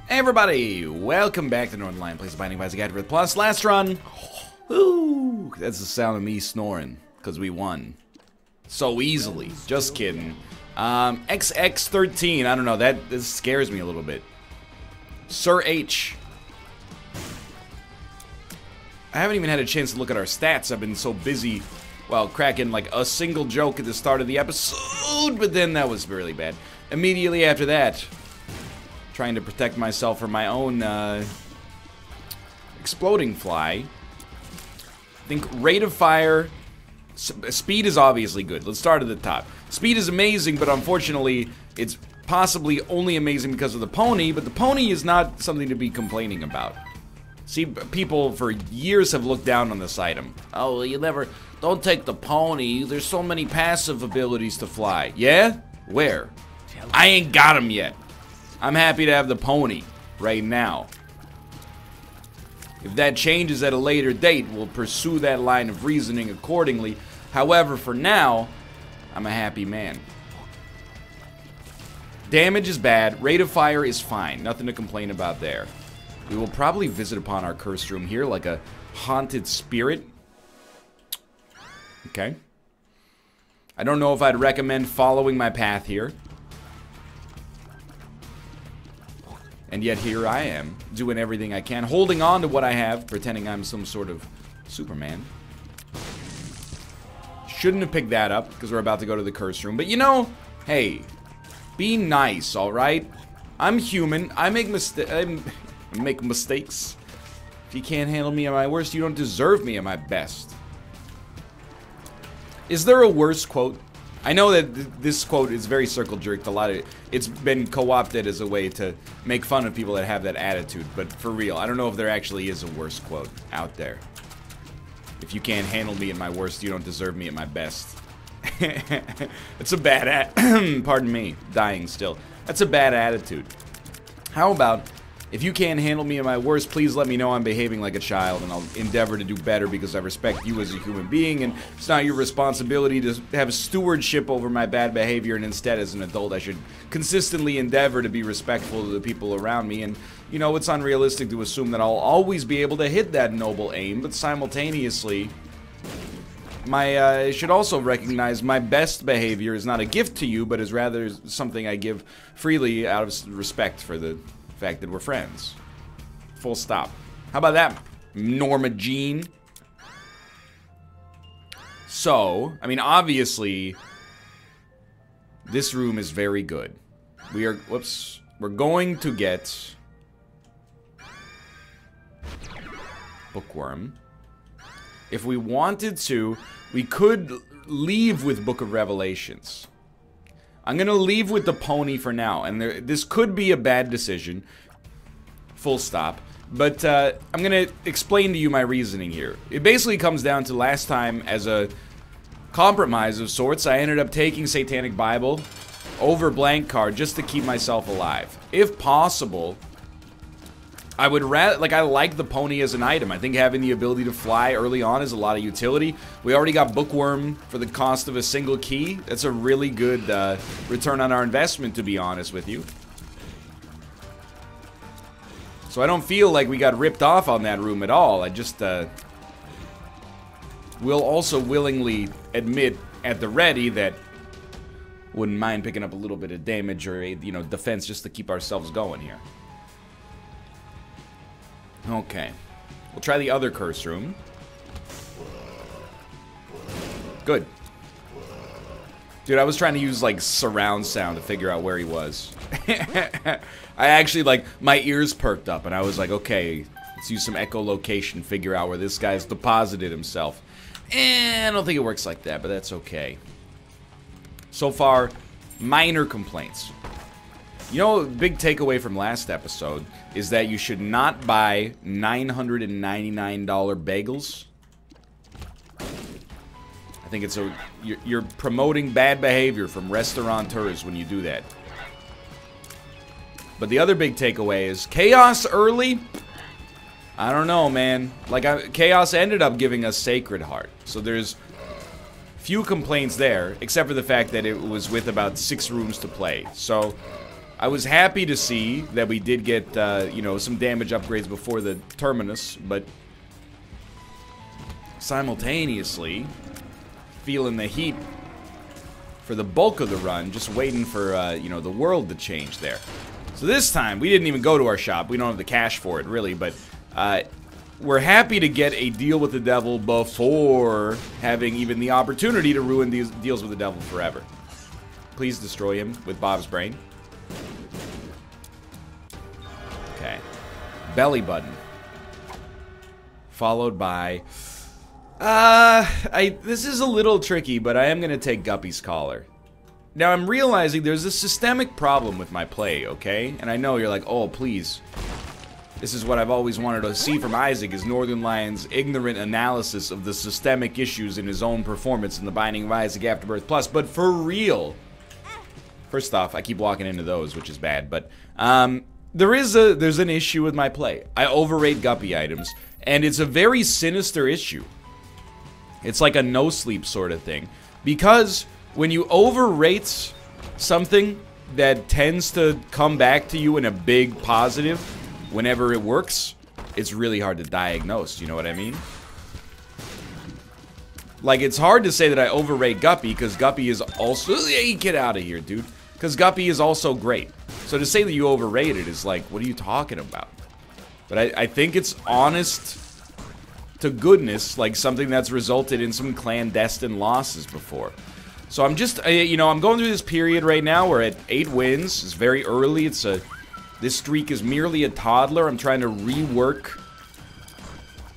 Hey everybody, welcome back to Northernlion, Plays the Binding of Isaac AFTERBIRTH Plus. Last run, ooh, that's the sound of me snoring, because we won. So easily, just kidding. XX13, I don't know, this scares me a little bit. Sir H. I haven't even had a chance to look at our stats. I've been so busy, well, cracking like a single joke at the start of the episode, but then that was really bad. Immediately after that, trying to protect myself from my own exploding fly. I think rate of fire, speed is obviously good. Let's start at the top. Speed is amazing, but unfortunately, it's possibly only amazing because of the pony, but the pony is not something to be complaining about. See, people for years have looked down on this item. Oh, don't take the pony. There's so many passive abilities to fly. Yeah? Where? I ain't got them yet. I'm happy to have the pony right now. If that changes at a later date, we'll pursue that line of reasoning accordingly. However, for now, I'm a happy man. Damage is bad. Rate of fire is fine. Nothing to complain about there. We will probably visit upon our cursed room here like a haunted spirit. Okay. I don't know if I'd recommend following my path here. And yet here I am, doing everything I can, holding on to what I have, pretending I'm some sort of Superman. Shouldn't have picked that up, because we're about to go to the curse room. But you know, hey, be nice, alright? I'm human, I make mistakes. If you can't handle me at my worst, you don't deserve me at my best. Is there a worse quote? I know that this quote is very circle-jerked. It's been co-opted as a way to make fun of people that have that attitude. But for real, I don't know if there actually is a worse quote out there. If you can't handle me at my worst, you don't deserve me at my best. It's a bad pardon me, dying still. That's a bad attitude. How about, if you can't handle me at my worst, please let me know I'm behaving like a child, and I'll endeavor to do better because I respect you as a human being, and it's not your responsibility to have stewardship over my bad behavior, and instead, as an adult, I should consistently endeavor to be respectful to the people around me. And, you know, it's unrealistic to assume that I'll always be able to hit that noble aim, but simultaneously, I should also recognize my best behavior is not a gift to you, but is rather something I give freely out of respect for the fact that we're friends. Full stop. How about that, Norma Jean? So, I mean, obviously, this room is very good. We're going to get Bookworm. If we wanted to, we could leave with Book of Revelations. I'm gonna leave with the pony for now, and this could be a bad decision. Full stop. But I'm gonna explain to you my reasoning here. It basically comes down to last time, as a compromise of sorts, I ended up taking Satanic Bible over blank card just to keep myself alive. If possible, I would rather, I like the pony as an item. I think having the ability to fly early on is a lot of utility. We already got Bookworm for the cost of a single key. That's a really good return on our investment, to be honest with you. So I don't feel like we got ripped off on that room at all. I just will also willingly admit at the ready that wouldn't mind picking up a little bit of damage or, you know, defense just to keep ourselves going here. Okay. We'll try the other curse room. Good. Dude, I was trying to use, surround sound to figure out where he was. I actually, my ears perked up, and I was like, okay, let's use some echolocation, figure out where this guy's deposited himself. I don't think it works like that, but that's okay. So far, minor complaints. You know, big takeaway from last episode is that you should not buy $999 bagels. I think it's you're promoting bad behavior from restaurateurs when you do that. But the other big takeaway is chaos early. I don't know, man. Chaos ended up giving us Sacred Heart, so there's few complaints there, except for the fact that it was with about 6 rooms to play. So I was happy to see that we did get, you know, some damage upgrades before the Terminus, but simultaneously feeling the heat for the bulk of the run, just waiting for, you know, the world to change there. So this time, we didn't even go to our shop. We don't have the cash for it, really, but we're happy to get a deal with the devil before having even the opportunity to ruin these deals with the devil forever. Please destroy him with Bob's brain. Okay. Belly button. Followed by... this is a little tricky, but I am going to take Guppy's collar. Now, I'm realizing there's a systemic problem with my play, okay? And I know you're like, oh, please. This is what I've always wanted to see from Isaac, is Northernlion's ignorant analysis of the systemic issues in his own performance in The Binding of Isaac Afterbirth Plus. But for real, first off, I keep walking into those, which is bad, but there's an issue with my play. I overrate Guppy items, and it's a very sinister issue. It's like a no-sleep sort of thing. Because when you overrate something that tends to come back to you in a big positive whenever it works, it's really hard to diagnose, you know what I mean? Like, it's hard to say that I overrate Guppy, because Guppy is also... Hey, get out of here, dude. Because Guppy is also great. So to say that you overrate it is like, what are you talking about? But I think it's honest to goodness, like something that's resulted in some clandestine losses before. So I'm just, you know, I'm going through this period right now. We're at 8 wins. It's very early. It's a... This streak is merely a toddler. I'm trying to rework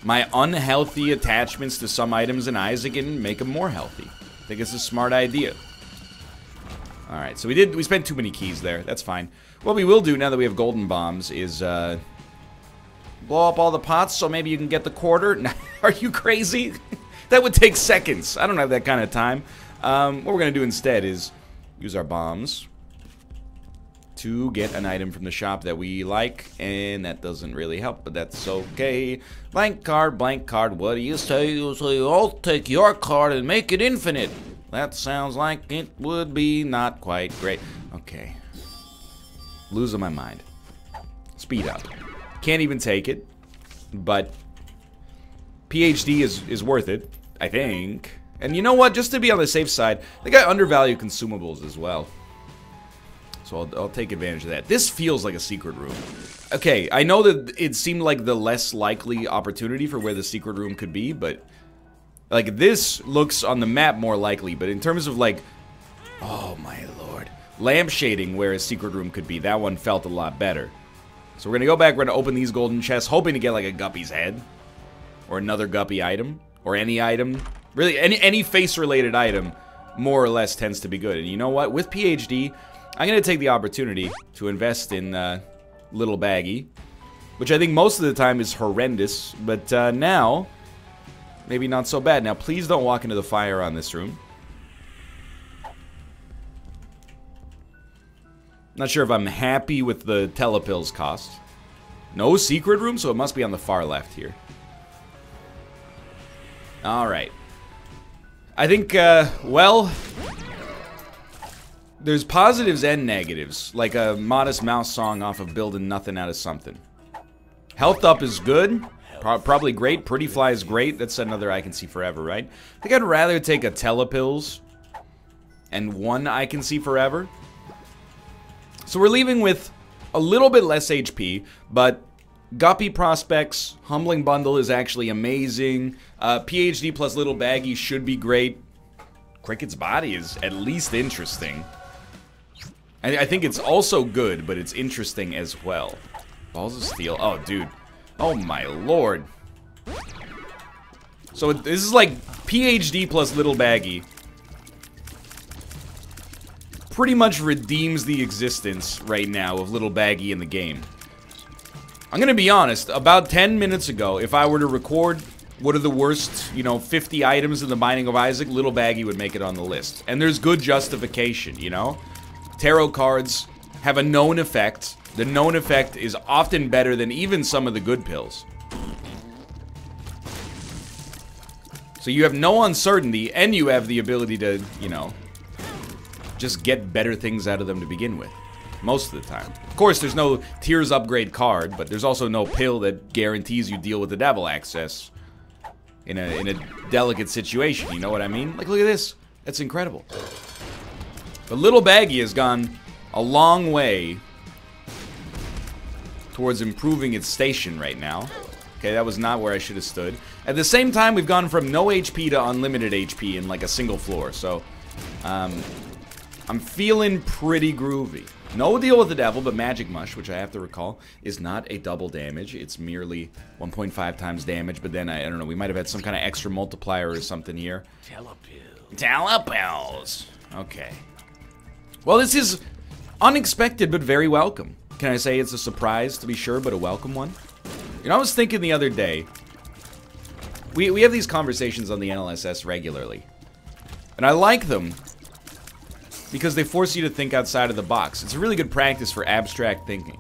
my unhealthy attachments to some items in Isaac and make them more healthy. I think it's a smart idea. Alright, so we spent too many keys there. That's fine. What we will do now that we have golden bombs is, blow up all the pots so maybe you can get the quarter. Are you crazy? That would take seconds. I don't have that kind of time. What we're going to do instead is use our bombs to get an item from the shop that we like, and that doesn't really help, but that's okay. Blank card, what do you say? You say, I'll take your card and make it infinite. That sounds like it would be not quite great. Okay. Losing my mind. Speed up. Can't even take it, but PhD is worth it, I think. And you know what? Just to be on the safe side, they got undervalued consumables as well. So I'll take advantage of that. This feels like a secret room. Okay, I know that it seemed like the less likely opportunity for where the secret room could be, but... Like, this looks on the map more likely, but in terms of, like... Oh, my lord. Lamp shading where a secret room could be, that one felt a lot better. So we're gonna go back, we're gonna open these golden chests, hoping to get, like, a Guppy's head. Or another Guppy item. Or any item. Really, any face-related item, more or less, tends to be good. And you know what? With PhD... I'm going to take the opportunity to invest in Little Baggy, which I think most of the time is horrendous, but now, maybe not so bad. Now, please don't walk into the fire on this room. Not sure if I'm happy with the telepills cost. No secret room, so it must be on the far left here. Alright. I think, well... There's positives and negatives, like a Modest Mouse song off of Building Nothing Out of Something. Health Up is good, probably great. Pretty Fly is great. That's another I Can See Forever, right? I think I'd rather take a Telepills and one I Can See Forever. So we're leaving with a little bit less HP, but Guppy Prospects, Humbling Bundle is actually amazing. PhD plus Little Baggy should be great. Cricket's Body is at least interesting. I think it's also good, but it's interesting as well. Balls of Steel. Oh, dude. Oh, my lord. So this is like PhD plus Little Baggy. Pretty much redeems the existence right now of Little Baggy in the game. I'm gonna be honest. About 10 minutes ago, if I were to record what are the worst, you know, 50 items in the Binding of Isaac, Little Baggy would make it on the list. And there's good justification, you know? Tarot cards have a known effect. The known effect is often better than even some of the good pills. So you have no uncertainty, and you have the ability to, you know, just get better things out of them to begin with. most of the time. Of course, there's no Tears upgrade card, but there's also no pill that guarantees you deal with the devil access in a delicate situation, you know what I mean? Like, look at this. That's incredible. The little baggie has gone a long way towards improving its station right now. Okay, that was not where I should have stood. At the same time, we've gone from no HP to unlimited HP in like a single floor, so I'm feeling pretty groovy. No deal with the devil, but Magic Mush, which I have to recall, is not a double damage. It's merely 1.5 times damage, but then, I don't know, we might have had some kind of extra multiplier or something here. Telepills. Okay. Well, this is unexpected, but very welcome. Can I say it's a surprise, to be sure, but a welcome one? You know, I was thinking the other day, we have these conversations on the NLSS regularly, and I like them because they force you to think outside of the box. It's a really good practice for abstract thinking.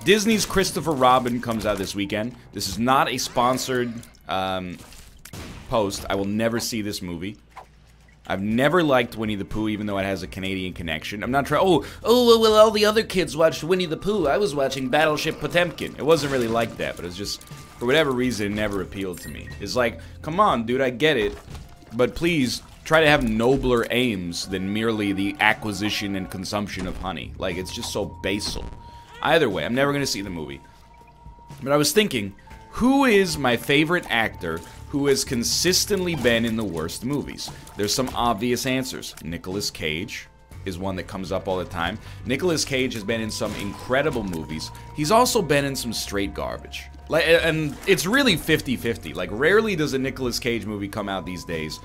Disney's Christopher Robin comes out this weekend. This is not a sponsored post. I will never see this movie. I've never liked Winnie the Pooh, even though it has a Canadian connection. I'm not trying. Oh, well, all the other kids watched Winnie the Pooh. I was watching Battleship Potemkin. It wasn't really like that, but it was just, for whatever reason, it never appealed to me. It's like, come on, dude, I get it, but please try to have nobler aims than merely the acquisition and consumption of honey. Like, it's just so basal. Either way, I'm never going to see the movie. But I was thinking, who is my favorite actor who has consistently been in the worst movies? There's some obvious answers. Nicolas Cage is one that comes up all the time. Nicolas Cage has been in some incredible movies. He's also been in some straight garbage. Like, and it's really 50-50. Like, rarely does a Nicolas Cage movie come out these days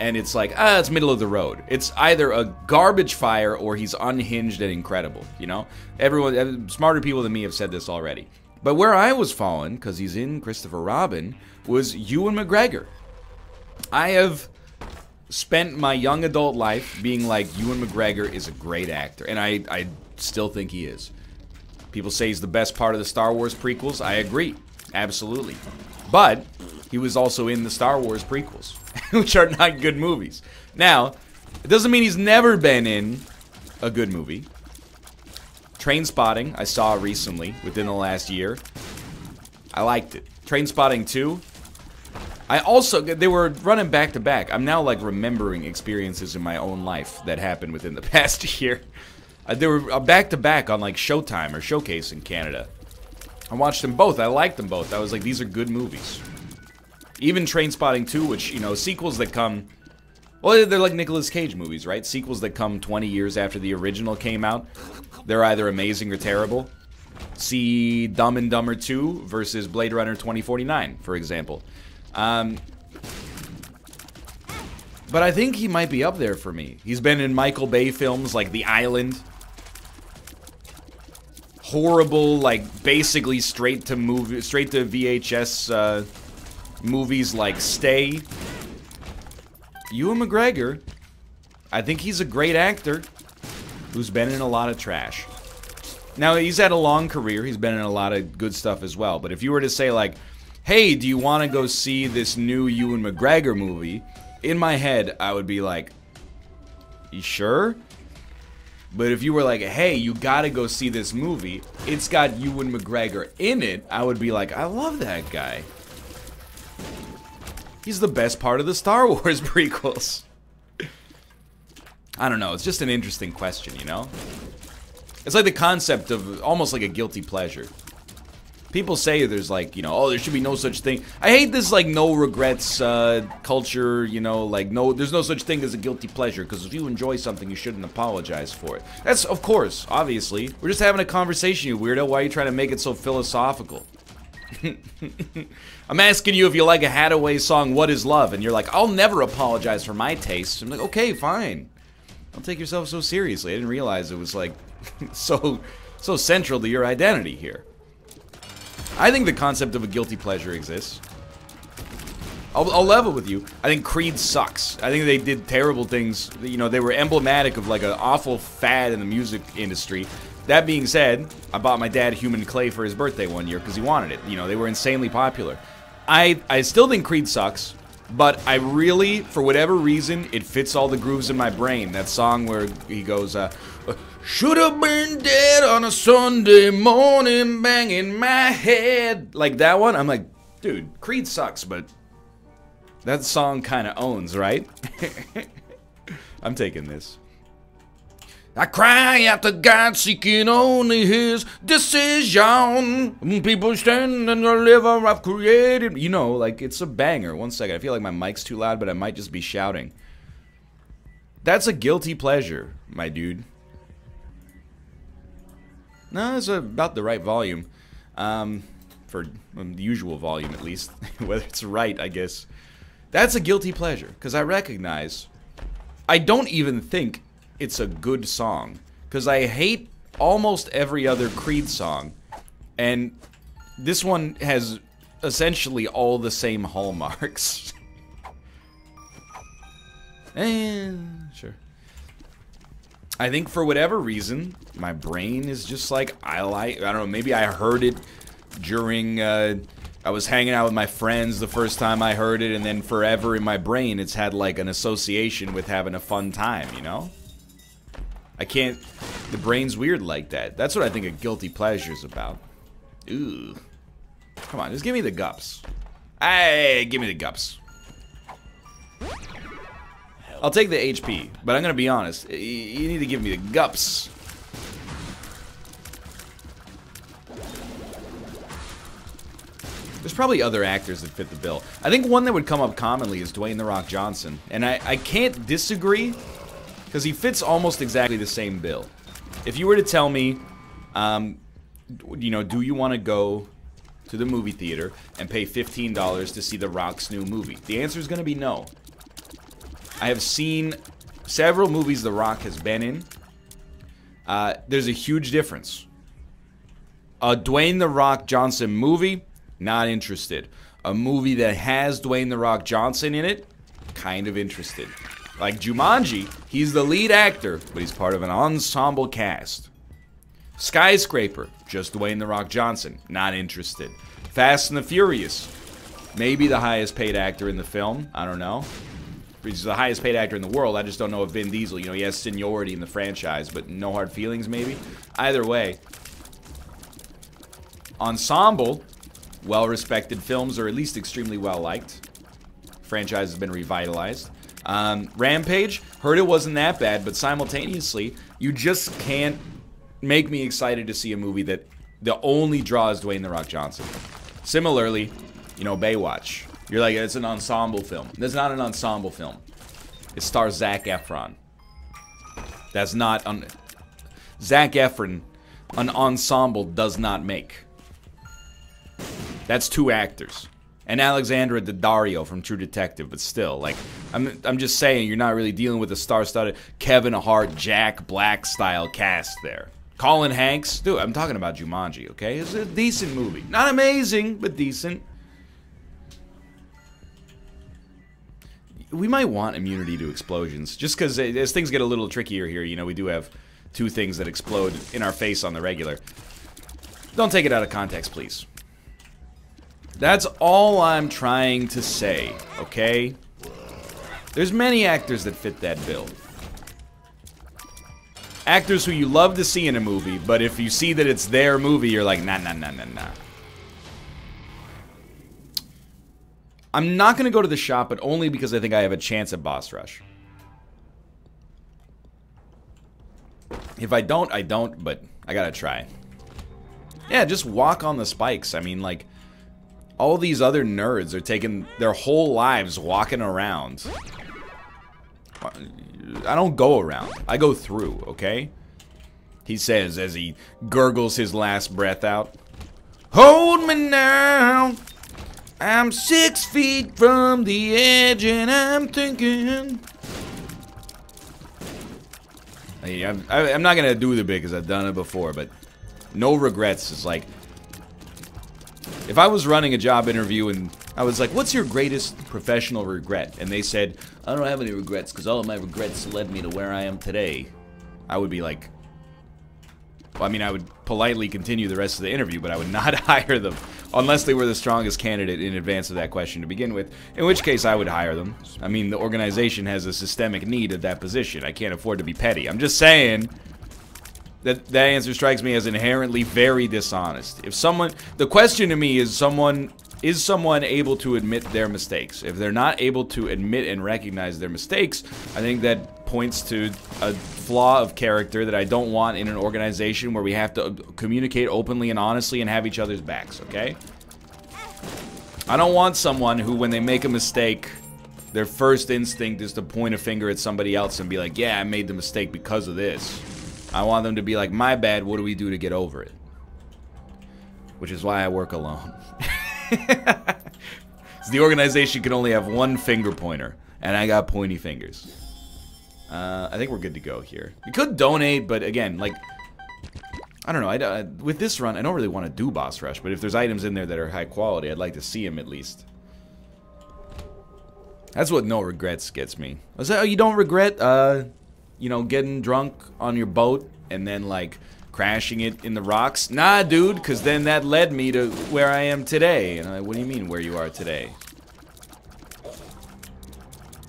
and it's like, it's middle of the road. It's either a garbage fire or he's unhinged and incredible, you know? Everyone, smarter people than me have said this already. But where I was falling, because he's in Christopher Robin, was Ewan McGregor. I have spent my young adult life being like, Ewan McGregor is a great actor, and I still think he is. People say he's the best part of the Star Wars prequels. I agree, absolutely. But he was also in the Star Wars prequels, which are not good movies. Now, it doesn't mean he's never been in a good movie. Trainspotting, I saw recently, within the last year. I liked it. Trainspotting 2. They were running back to back. I'm now, like, remembering experiences in my own life that happened within the past year. They were back to back on, like, Showtime or Showcase in Canada. I watched them both. I liked them both. I was like, these are good movies. Even Trainspotting 2, which, you know, sequels that come... Well, they're like Nicolas Cage movies, right? Sequels that come 20 years after the original came out. They're either amazing or terrible. See Dumb and Dumber 2 versus Blade Runner 2049, for example. But I think he might be up there for me. He's been in Michael Bay films like The Island. Horrible, like, basically straight to VHS movies like Stay. Ewan McGregor, I think he's a great actor who's been in a lot of trash. Now, he's had a long career. He's been in a lot of good stuff as well. But if you were to say, like, hey, do you want to go see this new Ewan McGregor movie? In my head, I would be like, you sure? But if you were like, hey, you gotta go see this movie, it's got Ewan McGregor in it, I would be like, I love that guy. He's the best part of the Star Wars prequels. I don't know, it's just an interesting question, you know? It's like the concept of almost like a guilty pleasure. People say there's like, you know, oh, there should be no such thing. I hate this like no regrets culture, you know, like there's no such thing as a guilty pleasure, because if you enjoy something, you shouldn't apologize for it. That's, of course, obviously. We're just having a conversation, you weirdo. Why are you trying to make it so philosophical? I'm asking you if you like a Hathaway song, What Is Love? And you're like, I'll never apologize for my taste. I'm like, okay, fine. Don't take yourself so seriously. I didn't realize it was like so central to your identity here. I think the concept of a guilty pleasure exists. I'll level with you. I think Creed sucks. I think they did terrible things. You know, they were emblematic of like an awful fad in the music industry. That being said, I bought my dad Human Clay for his birthday one year because he wanted it. You know, they were insanely popular. I still think Creed sucks, but I really, for whatever reason, it fits all the grooves in my brain. That song where he goes, Should have been dead on a Sunday morning, banging my head. Like that one, I'm like, dude, Creed sucks, but that song kind of owns, right? I'm taking this. I cry after God, seeking only His decision. People stand and deliver, I've created. You know, like, it's a banger. One second, I feel like my mic's too loud, but I might just be shouting. That's a guilty pleasure, my dude. No, it's about the right volume. For the usual volume, at least. Whether it's right, I guess. That's a guilty pleasure, because I recognize... I don't even think it's a good song, because I hate almost every other Creed song, and this one has essentially all the same hallmarks. And sure. I think for whatever reason, my brain is just like, I don't know, maybe I heard it during, I was hanging out with my friends the first time I heard it, and then forever in my brain it's had like an association with having a fun time, you know? I can't, the brain's weird like that. That's what I think a guilty pleasure is about. Ooh. Come on, just give me the gups. Hey, give me the gups. I'll take the HP, but I'm gonna be honest, you need to give me the gups. There's probably other actors that fit the bill. I think one that would come up commonly is Dwayne "The Rock" Johnson. And I can't disagree, because he fits almost exactly the same bill. If you were to tell me, you know, do you want to go to the movie theater and pay $15 to see The Rock's new movie? The answer is going to be no. I have seen several movies The Rock has been in. There's a huge difference. A Dwayne "The Rock" Johnson movie, not interested. A movie that has Dwayne "The Rock" Johnson in it, kind of interested. Like Jumanji, he's the lead actor, but he's part of an ensemble cast. Skyscraper, just Dwayne "The Rock" Johnson, not interested. Fast and the Furious, maybe the highest paid actor in the film, I don't know. He's the highest paid actor in the world, I just don't know if Vin Diesel, you know, he has seniority in the franchise, but no hard feelings maybe? Either way. Ensemble, well-respected films, or at least extremely well-liked. Franchise has been revitalized. Rampage, heard it wasn't that bad, but simultaneously, you just can't make me excited to see a movie that the only draw is Dwayne "The Rock" Johnson. Similarly, you know, Baywatch. You're like, it's an ensemble film. That's not an ensemble film. It stars Zac Efron. That's not... Zac Efron, an ensemble does not make. That's two actors. And Alexandra Daddario from True Detective, but still, like, I'm just saying, you're not really dealing with a star-studded Kevin Hart, Jack Black style cast there. Colin Hanks, dude, I'm talking about Jumanji, okay? It's a decent movie. Not amazing, but decent. We might want immunity to explosions, just because as things get a little trickier here, you know, we do have two things that explode in our face on the regular. Don't take it out of context, please. That's all I'm trying to say, okay? There's many actors that fit that bill. Actors who you love to see in a movie, but if you see that it's their movie, you're like, nah, nah, nah, nah, nah. I'm not going to go to the shop, but only because I think I have a chance at Boss Rush. If I don't, I don't, but I gotta try. Yeah, just walk on the spikes. I mean, like, all these other nerds are taking their whole lives walking around. I don't go around. I go through, okay? He says as he gurgles his last breath out. Hold me now. I'm 6 feet from the edge and I'm thinking. I'm not going to do the bit because I've done it before, but no regrets is like... If I was running a job interview and I was like, what's your greatest professional regret? And they said, I don't have any regrets because all of my regrets led me to where I am today. I would be like... Well, I mean, I would politely continue the rest of the interview, but I would not hire them. Unless they were the strongest candidate in advance of that question to begin with. In which case, I would hire them. I mean, the organization has a systemic need of that position. I can't afford to be petty. I'm just saying, That answer strikes me as inherently very dishonest. If someone, the question to me is someone able to admit their mistakes? If they're not able to admit and recognize their mistakes, I think that points to a flaw of character that I don't want in an organization where we have to communicate openly and honestly and have each other's backs, okay? I don't want someone who, when they make a mistake, their first instinct is to point a finger at somebody else and be like, yeah, I made the mistake because of this. I want them to be like, my bad, what do we do to get over it? Which is why I work alone. So the organization can only have one finger pointer, and I got pointy fingers. I think we're good to go here. We could donate, but again, like, I don't know. With this run, I don't really want to do boss rush, but if there's items in there that are high quality, I'd like to see them at least. That's what no regrets gets me. I was like, oh, you don't regret, you know, getting drunk on your boat and then, like, crashing it in the rocks? Nah, dude, because then that led me to where I am today. And I'm like, what do you mean, where you are today?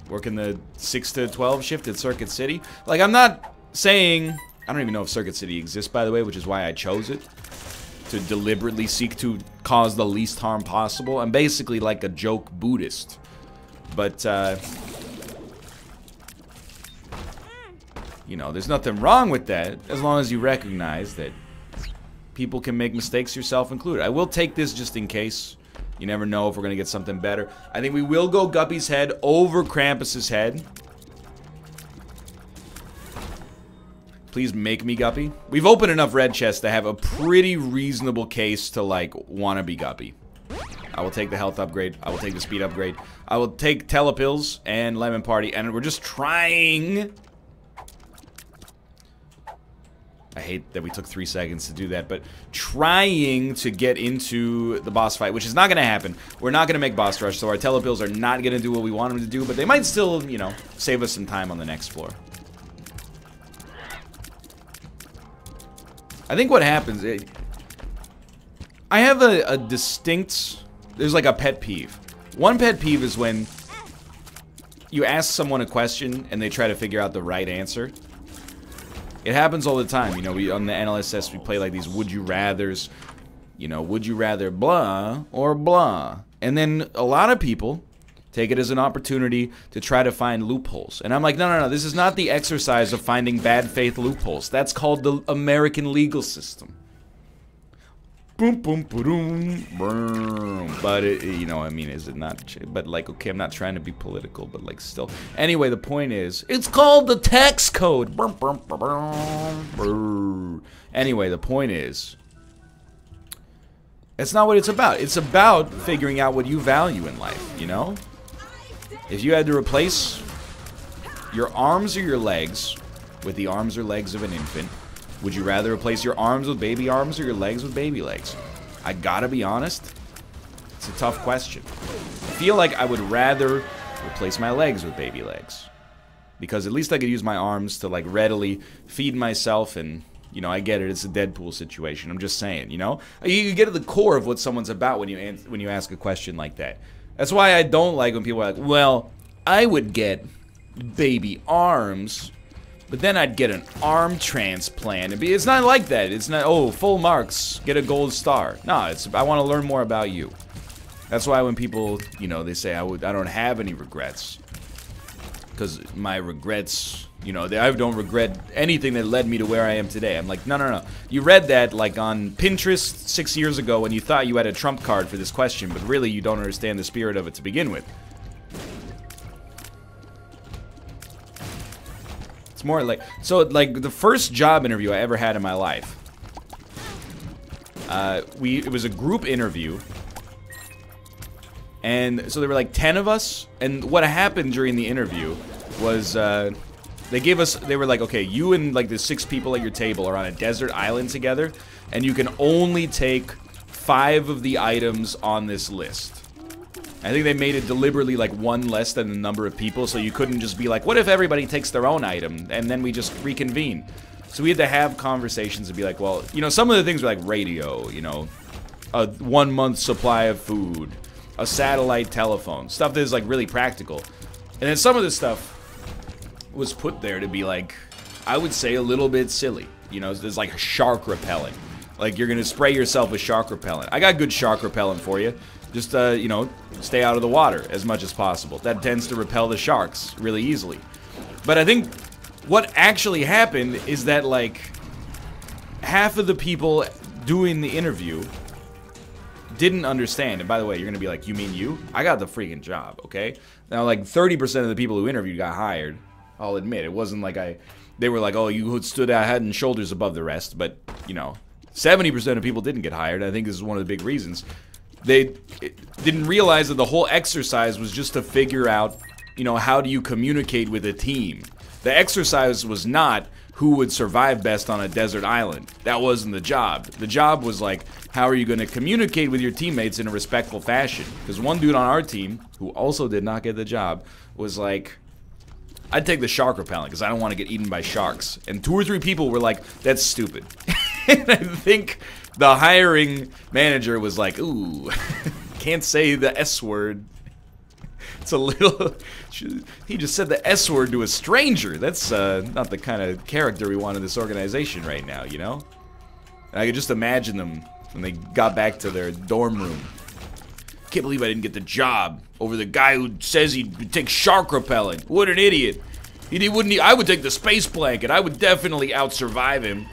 Working the 6 to 12 shift at Circuit City? Like, I'm not saying... I don't even know if Circuit City exists, by the way, which is why I chose it. To deliberately seek to cause the least harm possible. I'm basically like a joke Buddhist. But, you know, there's nothing wrong with that, as long as you recognize that people can make mistakes, yourself included. I will take this just in case. You never know if we're going to get something better. I think we will go Guppy's head over Krampus's head. Please make me Guppy. We've opened enough red chests to have a pretty reasonable case to, like, want to be Guppy. I will take the health upgrade. I will take the speed upgrade. I will take Telepills and Lemon Party. And we're just trying... I hate that we took 3 seconds to do that, but trying to get into the boss fight, which is not going to happen. We're not going to make boss rush, so our Telepills are not going to do what we want them to do, but they might still, you know, save us some time on the next floor. I think what happens... I have a distinct... There's like a pet peeve. One pet peeve is when you ask someone a question and they try to figure out the right answer. It happens all the time. You know, we on the NLSS, we play like these would you rathers. You know, would you rather blah or blah? And then a lot of people take it as an opportunity to try to find loopholes. And I'm like, no, this is not the exercise of finding bad faith loopholes. That's called the American legal system. Boom, boom, boom, boom. But, you know, I mean, is it not... But, like, okay, I'm not trying to be political, but, like, still. Anyway, the point is, it's called the tax code. Anyway, the point is, it's not what it's about. It's about figuring out what you value in life, you know? If you had to replace your arms or your legs with the arms or legs of an infant, would you rather replace your arms with baby arms or your legs with baby legs? I gotta be honest, it's a tough question. I feel like I would rather replace my legs with baby legs. Because at least I could use my arms to, like, readily feed myself and, you know, I get it, it's a Deadpool situation. I'm just saying, you know? You get to the core of what someone's about when you ask a question like that. That's why I don't like when people are like, well, I would get baby arms, but then I'd get an arm transplant. It's not like that. It's not, oh, full marks, get a gold star. No, it's, I want to learn more about you. That's why when people, you know, they say I don't have any regrets. Because my regrets, you know, I don't regret anything that led me to where I am today. I'm like, no. You read that, like, on Pinterest 6 years ago and you thought you had a trump card for this question, but really you don't understand the spirit of it to begin with. It's more like, so, like, the first job interview I ever had in my life, it was a group interview, and so there were like 10 of us, and what happened during the interview was, they were like, okay, you and, like, the 6 people at your table are on a desert island together, and you can only take 5 of the items on this list. I think they made it deliberately, like, 1 less than the number of people, so you couldn't just be like, what if everybody takes their own item, and then we just reconvene? So we had to have conversations and be like, well, you know, some of the things were like radio, you know, a 1-month supply of food, a satellite telephone, stuff that is, like, really practical. And then some of this stuff was put there to be, like, I would say a little bit silly. You know, there's like shark repellent. Like, you're gonna spray yourself with shark repellent. I got good shark repellent for you. Just, you know, stay out of the water as much as possible. That tends to repel the sharks really easily. But I think what actually happened is that, like, half of the people doing the interview didn't understand. And by the way, you're gonna be like, you mean you? I got the freaking job, okay? Now, like, 30% of the people who interviewed got hired. I'll admit, it wasn't like they were like, oh, you stood out head and shoulders above the rest. But, you know, 70% of people didn't get hired. I think this is one of the big reasons. They didn't realize that the whole exercise was just to figure out, you know, how do you communicate with a team. The exercise was not who would survive best on a desert island. That wasn't the job. The job was like, how are you going to communicate with your teammates in a respectful fashion? Because one dude on our team, who also did not get the job, was like, I'd take the shark repellent because I don't want to get eaten by sharks. And 2 or 3 people were like, that's stupid. And I think the hiring manager was like, ooh, can't say the S word. It's a little... He just said the S word to a stranger. That's not the kind of character we want in this organization right now, you know? And I could just imagine them when they got back to their dorm room. Can't believe I didn't get the job over the guy who says he'd take shark repellent. What an idiot. I would take the space blanket. I would definitely out-survive him.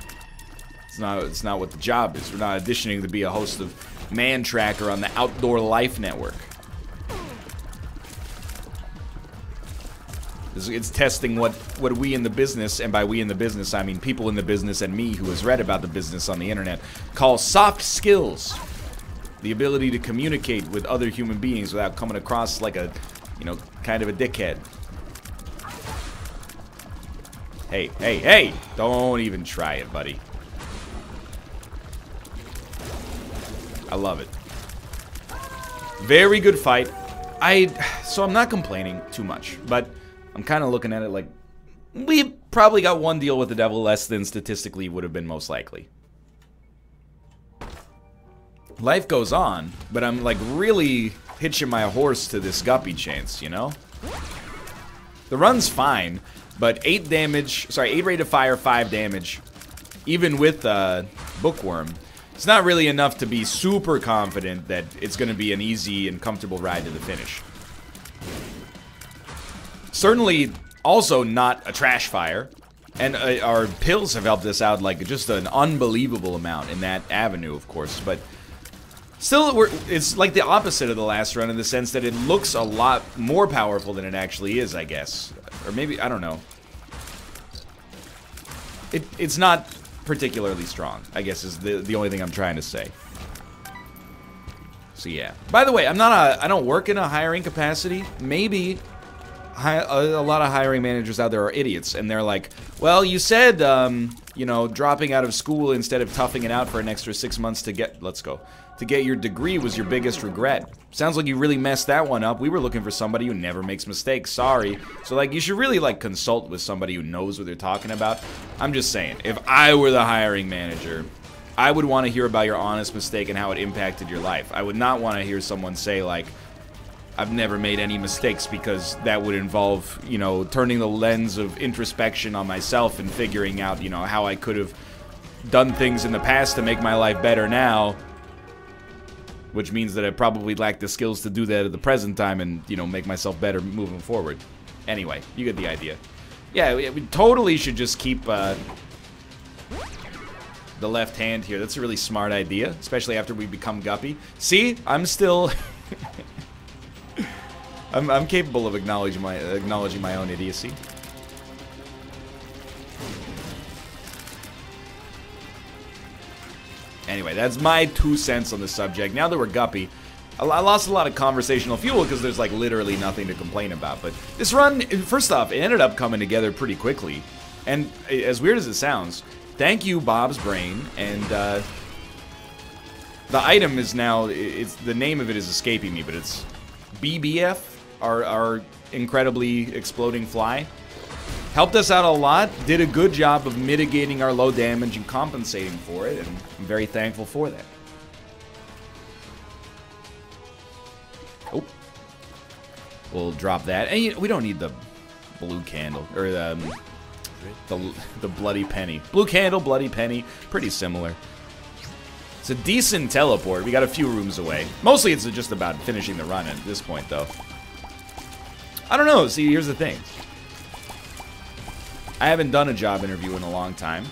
It's not what the job is. We're not auditioning to be a host of Man Tracker on the Outdoor Life Network. It's testing what we in the business, and by we in the business, I mean people in the business and me who has read about the business on the internet, call soft skills. The ability to communicate with other human beings without coming across like a, you know, kind of a dickhead. Hey, hey, hey! Don't even try it, buddy. I love it. Very good fight. So I'm not complaining too much, but I'm kind of looking at it like we probably got one deal with the devil less than statistically would have been most likely. Life goes on, but I'm like really hitching my horse to this guppy chance, you know? The run's fine, but 8 rate of fire, 5 damage, even with Bookworm. It's not really enough to be super confident that it's going to be an easy and comfortable ride to the finish. Certainly also not a trash fire, and our pills have helped us out like just an unbelievable amount in that avenue, of course, but still it's like the opposite of the last run in the sense that it looks a lot more powerful than it actually is, I guess. Or maybe, I don't know. It's not particularly strong, I guess, is the only thing I'm trying to say. So yeah. By the way, I don't work in a hiring capacity. Maybe a lot of hiring managers out there are idiots, and they're like, well, you said, you know, dropping out of school instead of toughing it out for an extra 6 months to get, to get your degree was your biggest regret. Sounds like you really messed that one up. We were looking for somebody who never makes mistakes. Sorry. So, like, you should really, like, consult with somebody who knows what they're talking about. I'm just saying, if I were the hiring manager, I would want to hear about your honest mistake and how it impacted your life. I would not want to hear someone say, like, I've never made any mistakes, because that would involve, you know, turning the lens of introspection on myself and figuring out, you know, how I could have done things in the past to make my life better now. Which means that I probably lack the skills to do that at the present time and, you know, make myself better moving forward. Anyway, you get the idea. Yeah, we totally should just keep the left hand here. That's a really smart idea, especially after we become Guppy. See? I'm still... I'm capable of acknowledging my own idiocy. Anyway, that's my 2 cents on the subject. Now that we're Guppy, I lost a lot of conversational fuel because there's like literally nothing to complain about. But this run, first off, it ended up coming together pretty quickly. And as weird as it sounds, thank you, Bob's Brain. And the item is now, the name of it is escaping me, but it's BBF, our incredibly exploding fly. Helped us out a lot, did a good job of mitigating our low damage and compensating for it, and I'm very thankful for that. Oh. We'll drop that. And we don't need the blue candle, or the The bloody penny. Blue candle, bloody penny. Pretty similar. It's a decent teleport. We got a few rooms away. Mostly it's just about finishing the run at this point, though. I don't know. See, here's the thing. I haven't done a job interview in a long time.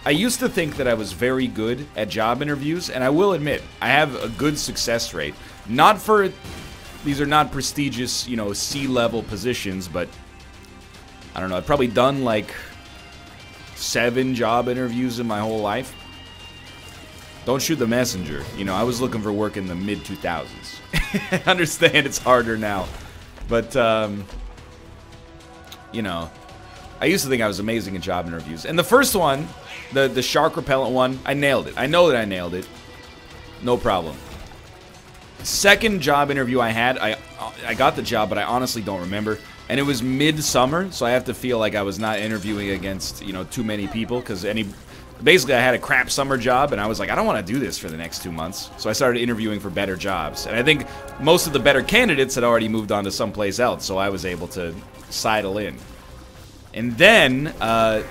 I used to think that I was very good at job interviews, and I will admit, I have a good success rate. Not for... These are not prestigious, you know, C-level positions, but... I don't know. I've probably done, like, 7 job interviews in my whole life. Don't shoot the messenger. You know, I was looking for work in the mid-2000s. I understand it's harder now. But, you know, I used to think I was amazing at job interviews. And the first one, the shark repellent one, I nailed it. I know that I nailed it. No problem. Second job interview I had, I got the job, but I honestly don't remember. And it was mid-summer, so I have to feel like I was not interviewing against, you know, too many people. Because basically I had a crap summer job, and I was like, I don't want to do this for the next 2 months. So I started interviewing for better jobs. And I think most of the better candidates had already moved on to someplace else, so I was able to sidle in. And then, well,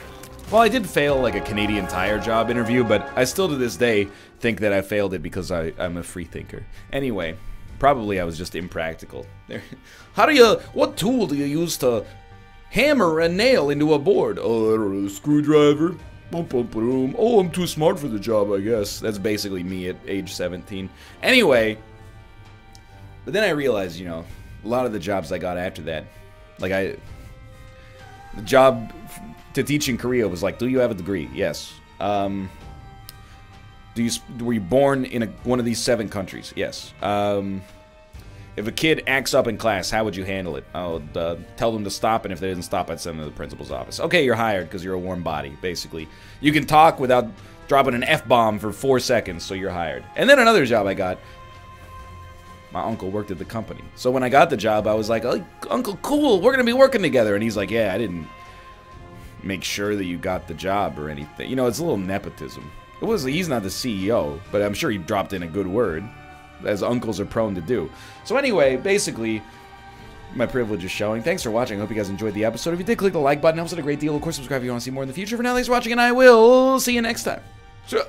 I did fail like a Canadian Tire job interview, but I still to this day think that I failed it because I'm a free thinker. Anyway, probably I was just impractical. What tool do you use to hammer a nail into a board? Oh, I don't know, screwdriver. Oh, I'm too smart for the job, I guess. That's basically me at age 17. Anyway, but then I realized, you know, a lot of the jobs I got after that, like the job to teach in Korea was like, do you have a degree? Yes. Were you born in one of these 7 countries? Yes. If a kid acts up in class, how would you handle it? I would tell them to stop, and if they didn't stop, I'd send them to the principal's office. Okay, you're hired because you're a warm body, basically. You can talk without dropping an F-bomb for 4 seconds, so you're hired. And then another job I got, my uncle worked at the company. So when I got the job, I was like, oh, Uncle, cool, we're going to be working together. And he's like, yeah, I didn't make sure that you got the job or anything. You know, it's a little nepotism. He's not the CEO, but I'm sure he dropped in a good word, as uncles are prone to do. So anyway, basically, my privilege is showing. Thanks for watching. I hope you guys enjoyed the episode. If you did, click the like button. It helps out a great deal. Of course, subscribe if you want to see more in the future. For now, thanks for watching, and I will see you next time. Sure.